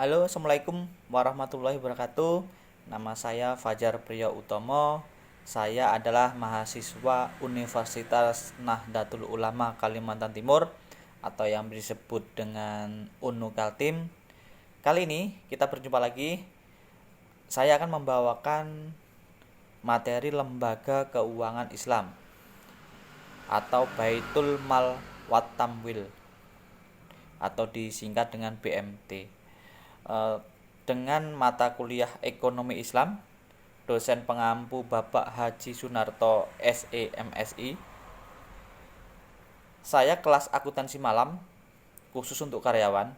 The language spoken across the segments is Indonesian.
Halo, Assalamualaikum warahmatullahi wabarakatuh. Nama saya Fajar Priyo Utomo. Saya adalah mahasiswa Universitas Nahdlatul Ulama Kalimantan Timur atau yang disebut dengan UNU Kaltim. Kali ini kita berjumpa lagi. Saya akan membawakan materi Lembaga Keuangan Islam atau Baitul Mal wat Tamwil atau disingkat dengan BMT. Dengan mata kuliah Ekonomi Islam, dosen pengampu Bapak Haji Sunarto SEMSI. Saya kelas akuntansi malam khusus untuk karyawan.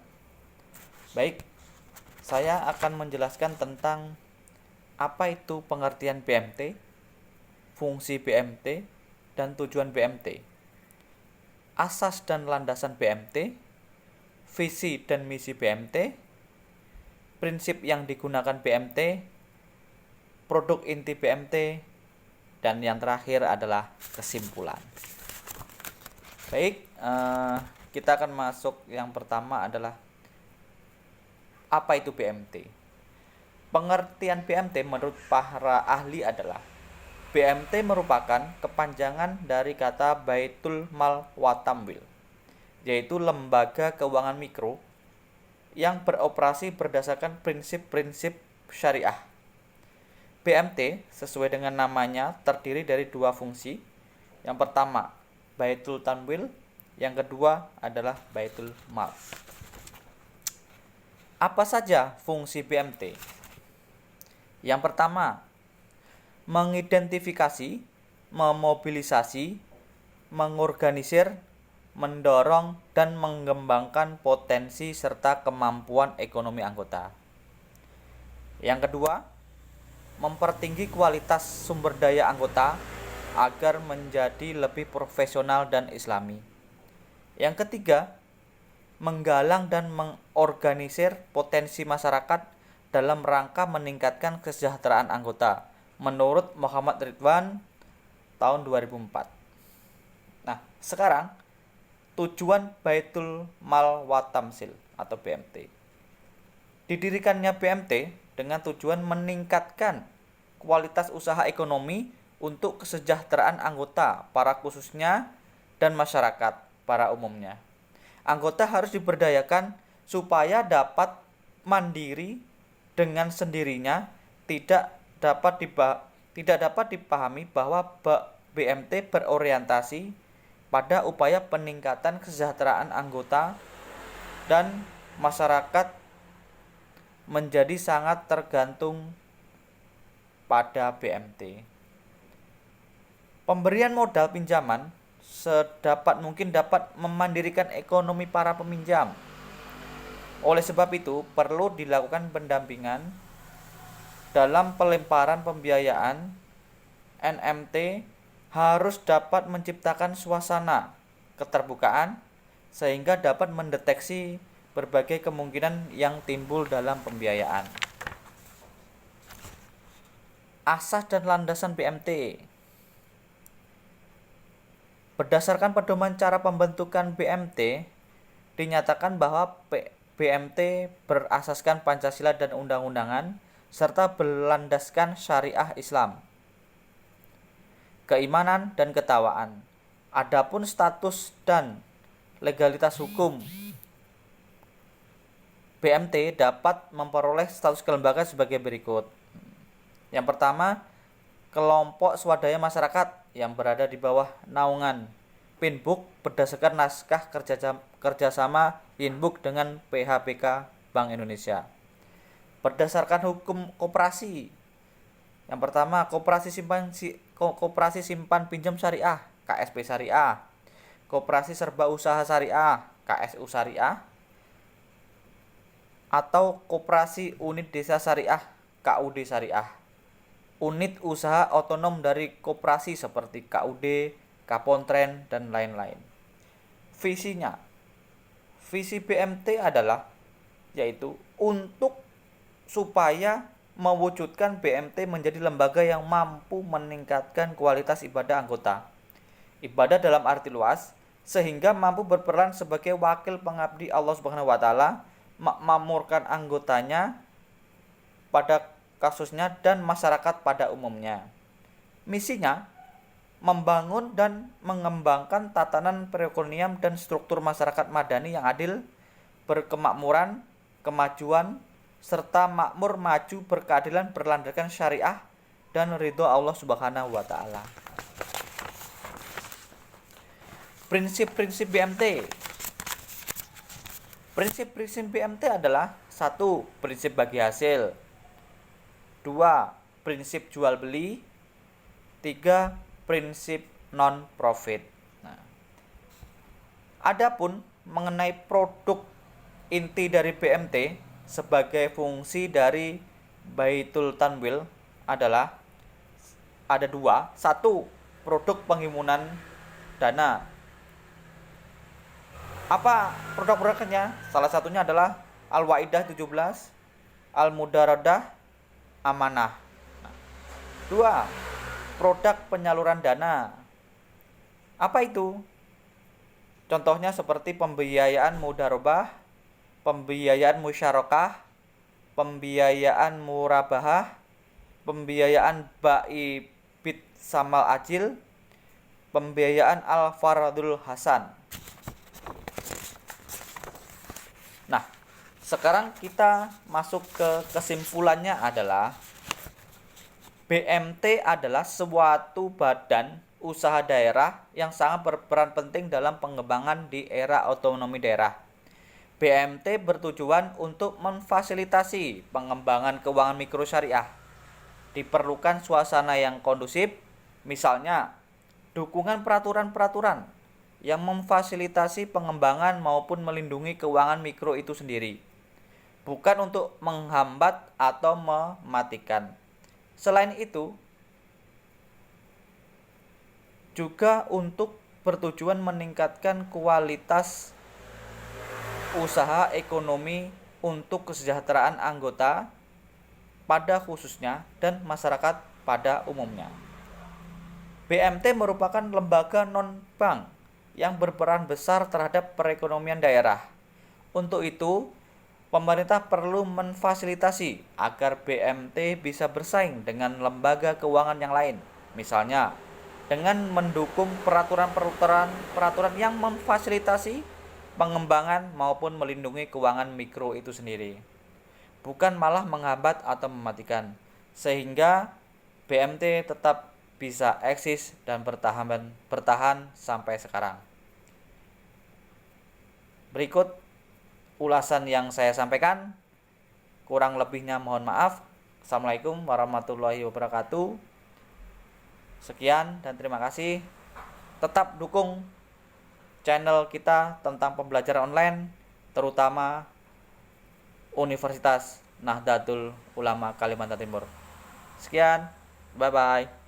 Baik, saya akan menjelaskan tentang apa itu pengertian BMT, fungsi BMT, dan tujuan BMT, asas dan landasan BMT, visi dan misi BMT, prinsip yang digunakan BMT, produk inti BMT, dan yang terakhir adalah kesimpulan. Baik, kita akan masuk. Yang pertama adalah apa itu BMT. Pengertian BMT menurut para ahli adalah BMT merupakan kepanjangan dari kata Baitul Mal wat Tamwil, yaitu lembaga keuangan mikro yang beroperasi berdasarkan prinsip-prinsip syariah. BMT sesuai dengan namanya terdiri dari dua fungsi. Yang pertama, Baitul Tamwil, yang kedua adalah Baitul Mal. Apa saja fungsi BMT? Yang pertama, mengidentifikasi, memobilisasi, mengorganisir, mendorong dan mengembangkan potensi serta kemampuan ekonomi anggota. Yang kedua, mempertinggi kualitas sumber daya anggota agar menjadi lebih profesional dan islami. Yang ketiga, menggalang dan mengorganisir potensi masyarakat dalam rangka meningkatkan kesejahteraan anggota menurut Muhammad Ridwan tahun 2004. Nah, sekarang tujuan Baitul Mal wat Tamwil atau BMT. Didirikannya BMT dengan tujuan meningkatkan kualitas usaha ekonomi untuk kesejahteraan anggota para khususnya dan masyarakat para umumnya. Anggota harus diberdayakan supaya dapat mandiri dengan sendirinya, tidak dapat dipahami bahwa BMT berorientasi pada upaya peningkatan kesejahteraan anggota dan masyarakat menjadi sangat tergantung pada BMT. Pemberian modal pinjaman sedapat mungkin dapat memandirikan ekonomi para peminjam. Oleh sebab itu, perlu dilakukan pendampingan dalam pelemparan pembiayaan. NMT harus dapat menciptakan suasana keterbukaan sehingga dapat mendeteksi berbagai kemungkinan yang timbul dalam pembiayaan. Asas dan landasan BMT. Berdasarkan pedoman cara pembentukan BMT, dinyatakan bahwa BMT berasaskan Pancasila dan undang-undangan serta berlandaskan syariah Islam, keimanan dan ketakwaan. Adapun status dan legalitas hukum, BMT dapat memperoleh status kelembagaan sebagai berikut. Yang pertama, kelompok swadaya masyarakat yang berada di bawah naungan Pinbuk berdasarkan naskah kerjasama Pinbuk dengan PHBK Bank Indonesia. Berdasarkan hukum koperasi, yang pertama, Koperasi Simpan Pinjam Syariah (KSP Syariah), Koperasi Serba Usaha Syariah (KSU Syariah), atau Koperasi Unit Desa Syariah (KUD Syariah). Unit usaha otonom dari koperasi seperti KUD, Kapontren, dan lain-lain. Visinya, visi BMT adalah yaitu untuk supaya mewujudkan BMT menjadi lembaga yang mampu meningkatkan kualitas ibadah anggota. Ibadah dalam arti luas, sehingga mampu berperan sebagai wakil pengabdi Allah Subhanahu wa taala memakmurkan anggotanya pada kasusnya dan masyarakat pada umumnya. Misinya membangun dan mengembangkan tatanan perekonomian dan struktur masyarakat madani yang adil, berkemakmuran, kemajuan, serta makmur, maju, berkeadilan, berlandaskan syariah dan ridho Allah Subhanahu wa taala. Prinsip-prinsip BMT. Prinsip-prinsip BMT adalah 1. Prinsip bagi hasil, 2. Prinsip jual beli, 3. Prinsip non-profit. Nah, adapun mengenai produk inti dari BMT sebagai fungsi dari Baitul Tanwil adalah ada 2. 1. Produk penghimpunan dana. Apa produk-produknya? Salah satunya adalah Al-Waidah 17, Al-Mudaradah, Amanah. 2. Produk penyaluran dana. Apa itu? Contohnya seperti pembiayaan mudarobah, pembiayaan musyarakah, pembiayaan murabahah, pembiayaan bai bit samal ajil, pembiayaan al-faradul hasan. Nah, sekarang kita masuk ke kesimpulannya adalah BMT adalah suatu badan usaha daerah yang sangat berperan penting dalam pengembangan di era otonomi daerah. BMT bertujuan untuk memfasilitasi pengembangan keuangan mikro syariah. Diperlukan suasana yang kondusif, misalnya dukungan peraturan-peraturan yang memfasilitasi pengembangan maupun melindungi keuangan mikro itu sendiri, bukan untuk menghambat atau mematikan. Selain itu, juga untuk bertujuan meningkatkan kualitas usaha ekonomi untuk kesejahteraan anggota pada khususnya dan masyarakat pada umumnya. BMT merupakan lembaga non-bank yang berperan besar terhadap perekonomian daerah. Untuk itu, pemerintah perlu memfasilitasi agar BMT bisa bersaing dengan lembaga keuangan yang lain. Misalnya, dengan mendukung peraturan yang memfasilitasi pengembangan maupun melindungi keuangan mikro itu sendiri, bukan malah menghambat atau mematikan, sehingga BMT tetap bisa eksis dan bertahan sampai sekarang. Berikut ulasan yang saya sampaikan, kurang lebihnya mohon maaf. Assalamualaikum warahmatullahi wabarakatuh. Sekian dan terima kasih. Tetap dukung channel kita tentang pembelajaran online, terutama Universitas Nahdlatul Ulama Kalimantan Timur. Sekian, bye-bye.